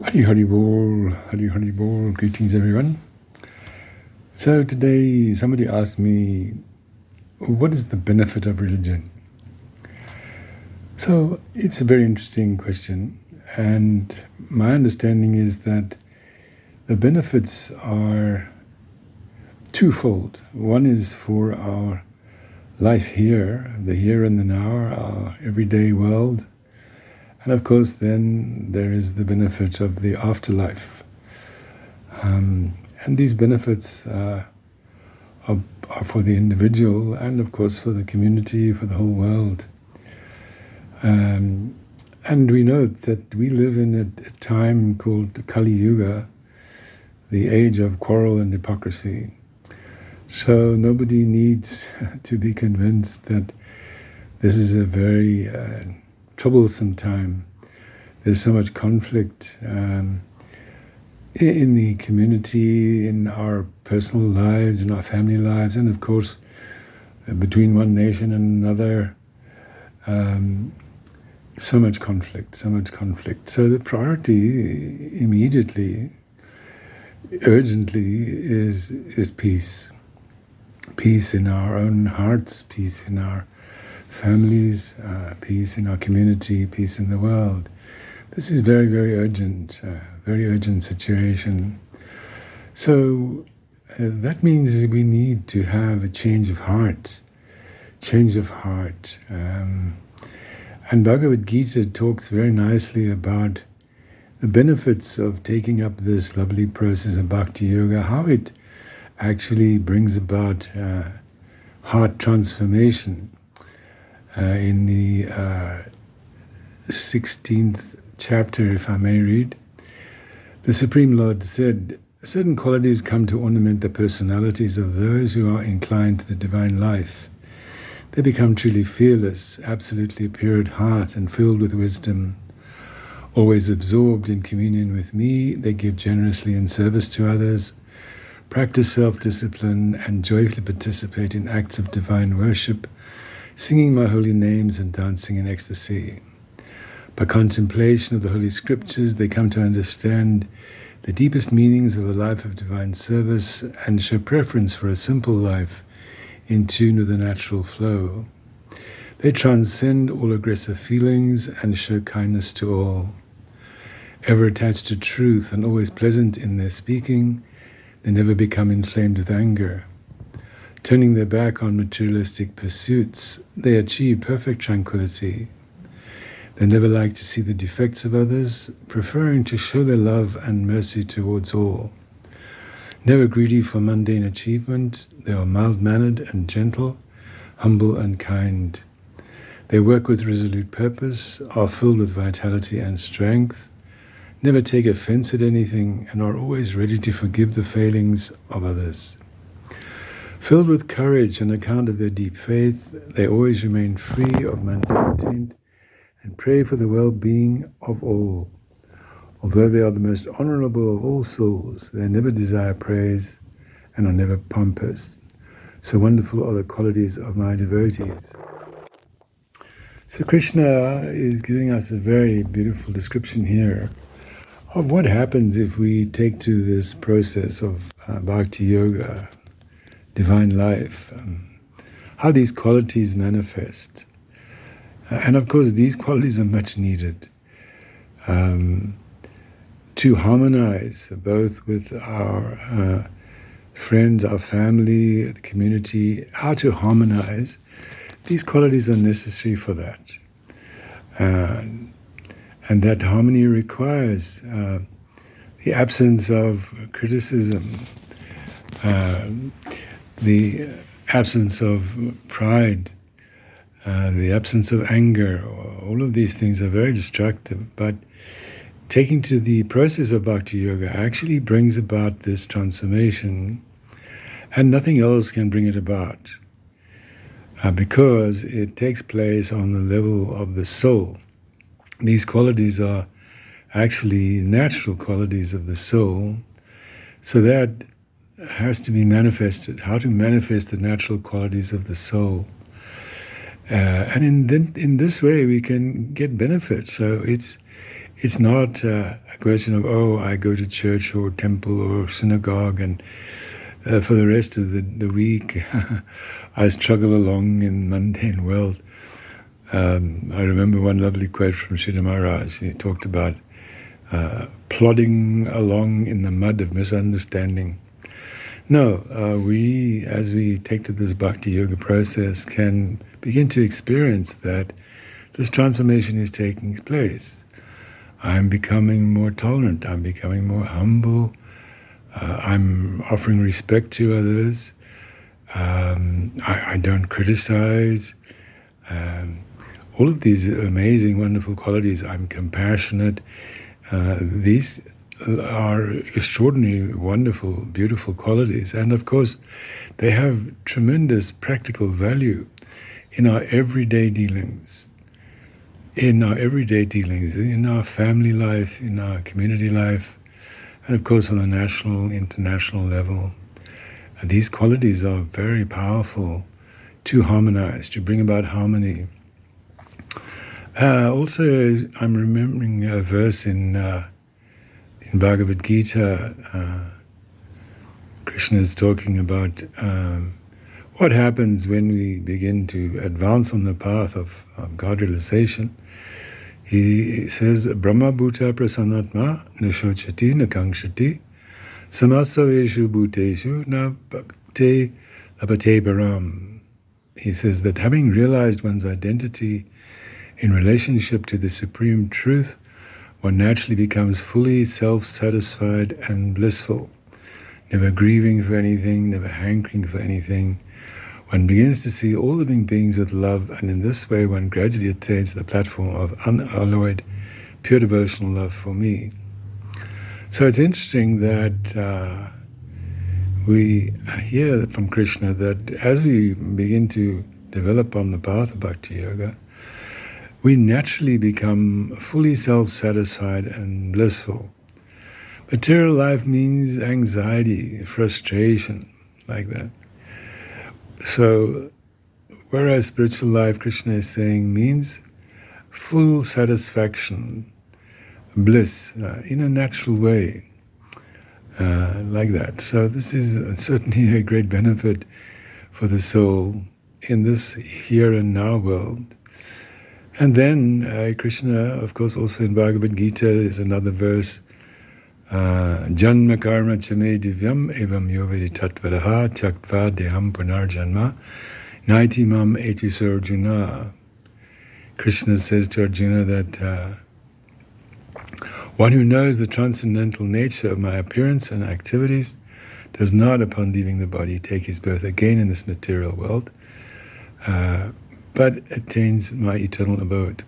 Hari Hari Bol, greetings everyone. So today somebody asked me, what is the benefit of religion? So it's a very interesting question, and my understanding is that the benefits are twofold. One is for our life here, the here and the now, our everyday world, and of course then there is the benefit of the afterlife. And these benefits are for the individual and of course for the community, for the whole world. And we know that we live in a time called Kali Yuga, the age of quarrel and hypocrisy. So nobody needs to be convinced that this is a very troublesome time. There's so much conflict in the community, in our personal lives, in our family lives, and of course between one nation and another. So much conflict. So the priority immediately, urgently, is peace. Peace in our own hearts, peace in our families, peace in our community, peace in the world. This is very, very urgent situation. So that means we need to have a change of heart. And Bhagavad Gita talks very nicely about the benefits of taking up this lovely process of Bhakti Yoga, how it actually brings about heart transformation. In the 16th chapter, if I may read, the Supreme Lord said, certain qualities come to ornament the personalities of those who are inclined to the divine life. They become truly fearless, absolutely pure at heart and filled with wisdom. Always absorbed in communion with me, they give generously in service to others, practice self-discipline, and joyfully participate in acts of divine worship, singing my holy names and dancing in ecstasy. By contemplation of the Holy Scriptures, they come to understand the deepest meanings of a life of divine service and show preference for a simple life in tune with the natural flow. They transcend all aggressive feelings and show kindness to all. Ever attached to truth and always pleasant in their speaking, they never become inflamed with anger. Turning their back on materialistic pursuits, they achieve perfect tranquility. They never like to see the defects of others, preferring to show their love and mercy towards all. Never greedy for mundane achievement, they are mild-mannered and gentle, humble and kind. They work with resolute purpose, are filled with vitality and strength, never take offense at anything, and are always ready to forgive the failings of others. Filled with courage on account of their deep faith, they always remain free of mundane taint and pray for the well-being of all. Although they are the most honorable of all souls, they never desire praise and are never pompous. So wonderful are the qualities of my devotees. So Krishna is giving us a very beautiful description here of what happens if we take to this process of Bhakti Yoga, divine life, how these qualities manifest. And of course, these qualities are much needed to harmonize both with our friends, our family, the community. How to harmonize. These qualities are necessary for that. And that harmony requires the absence of criticism, the absence of pride, the absence of anger. All of these things are very destructive, but taking to the process of Bhakti Yoga actually brings about this transformation, and nothing else can bring it about, because it takes place on the level of the soul. These qualities are actually natural qualities of the soul, so that has to be manifested. How to manifest the natural qualities of the soul. And in this way we can get benefit. So It's not a question of, oh, I go to church or temple or synagogue, and for the rest of the week, I struggle along in mundane world. I remember one lovely quote from Sridhar Maharaj. He talked about plodding along in the mud of misunderstanding. No, we, as we take to this bhakti yoga process, can begin to experience that this transformation is taking place. I'm becoming more tolerant. I'm becoming more humble. I'm offering respect to others. I don't criticize. All of these amazing, wonderful qualities. I'm compassionate. These are extraordinary, wonderful, beautiful qualities. And of course, they have tremendous practical value in our everyday dealings. In our family life, in our community life, and of course on a national, international level. These qualities are very powerful to harmonize, to bring about harmony. Also, I'm remembering a verse in Bhagavad Gita. Krishna is talking about what happens when we begin to advance on the path of God realization. He says, Brahma Bhuta Prasannatma Nishochati Nakangshati Samasaveshu Bhuteshu Na Bhakte Labate Param. He says that having realized one's identity in relationship to the Supreme Truth, one naturally becomes fully self-satisfied and blissful, never grieving for anything, never hankering for anything. One begins to see all living beings with love, and in this way one gradually attains the platform of unalloyed, pure devotional love for me. So it's interesting that we hear from Krishna that as we begin to develop on the path of Bhakti Yoga, we naturally become fully self-satisfied and blissful. Material life means anxiety, frustration, like that. So, whereas spiritual life, Krishna is saying, means full satisfaction, bliss, in a natural way, like that. So this is certainly a great benefit for the soul in this here and now world. And then Krishna, of course, also in Bhagavad Gita, is another verse, Janma karma chame divyam evam yovedi tatvadaha tyaktva deham punarjanma naiti mam etu Arjuna. Krishna says to Arjuna that one who knows the transcendental nature of my appearance and activities does not, upon leaving the body, take his birth again in this material world, but attains my eternal abode.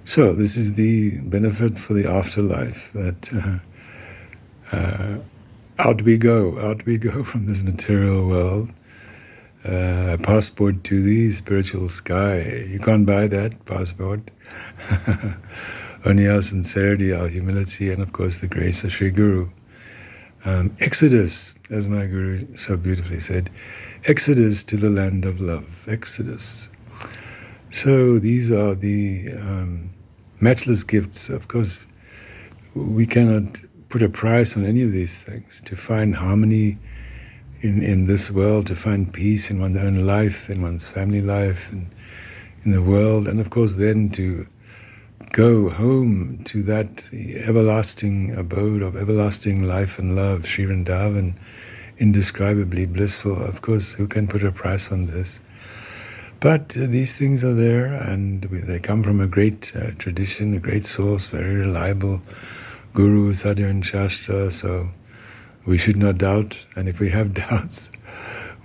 So this is the benefit for the afterlife, that out we go from this material world, a passport to the spiritual sky. You can't buy that passport. Only our sincerity, our humility, and of course the grace of Sri Guru. Exodus, as my Guru so beautifully said, exodus to the land of love, exodus. So these are the matchless gifts. Of course, we cannot put a price on any of these things. To find harmony in this world, to find peace in one's own life, in one's family life, and in the world, and of course then to go home to that everlasting abode of everlasting life and love, Sri Vrindavan, indescribably blissful. Of course, who can put a price on this? But these things are there, and they come from a great tradition, a great source, very reliable Guru, Sadhu and Shastra, so we should not doubt. And if we have doubts,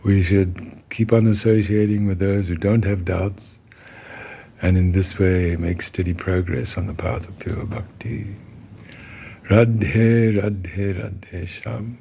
we should keep on associating with those who don't have doubts, and in this way make steady progress on the path of pure bhakti. Radhe, Radhe, Radhe Sham.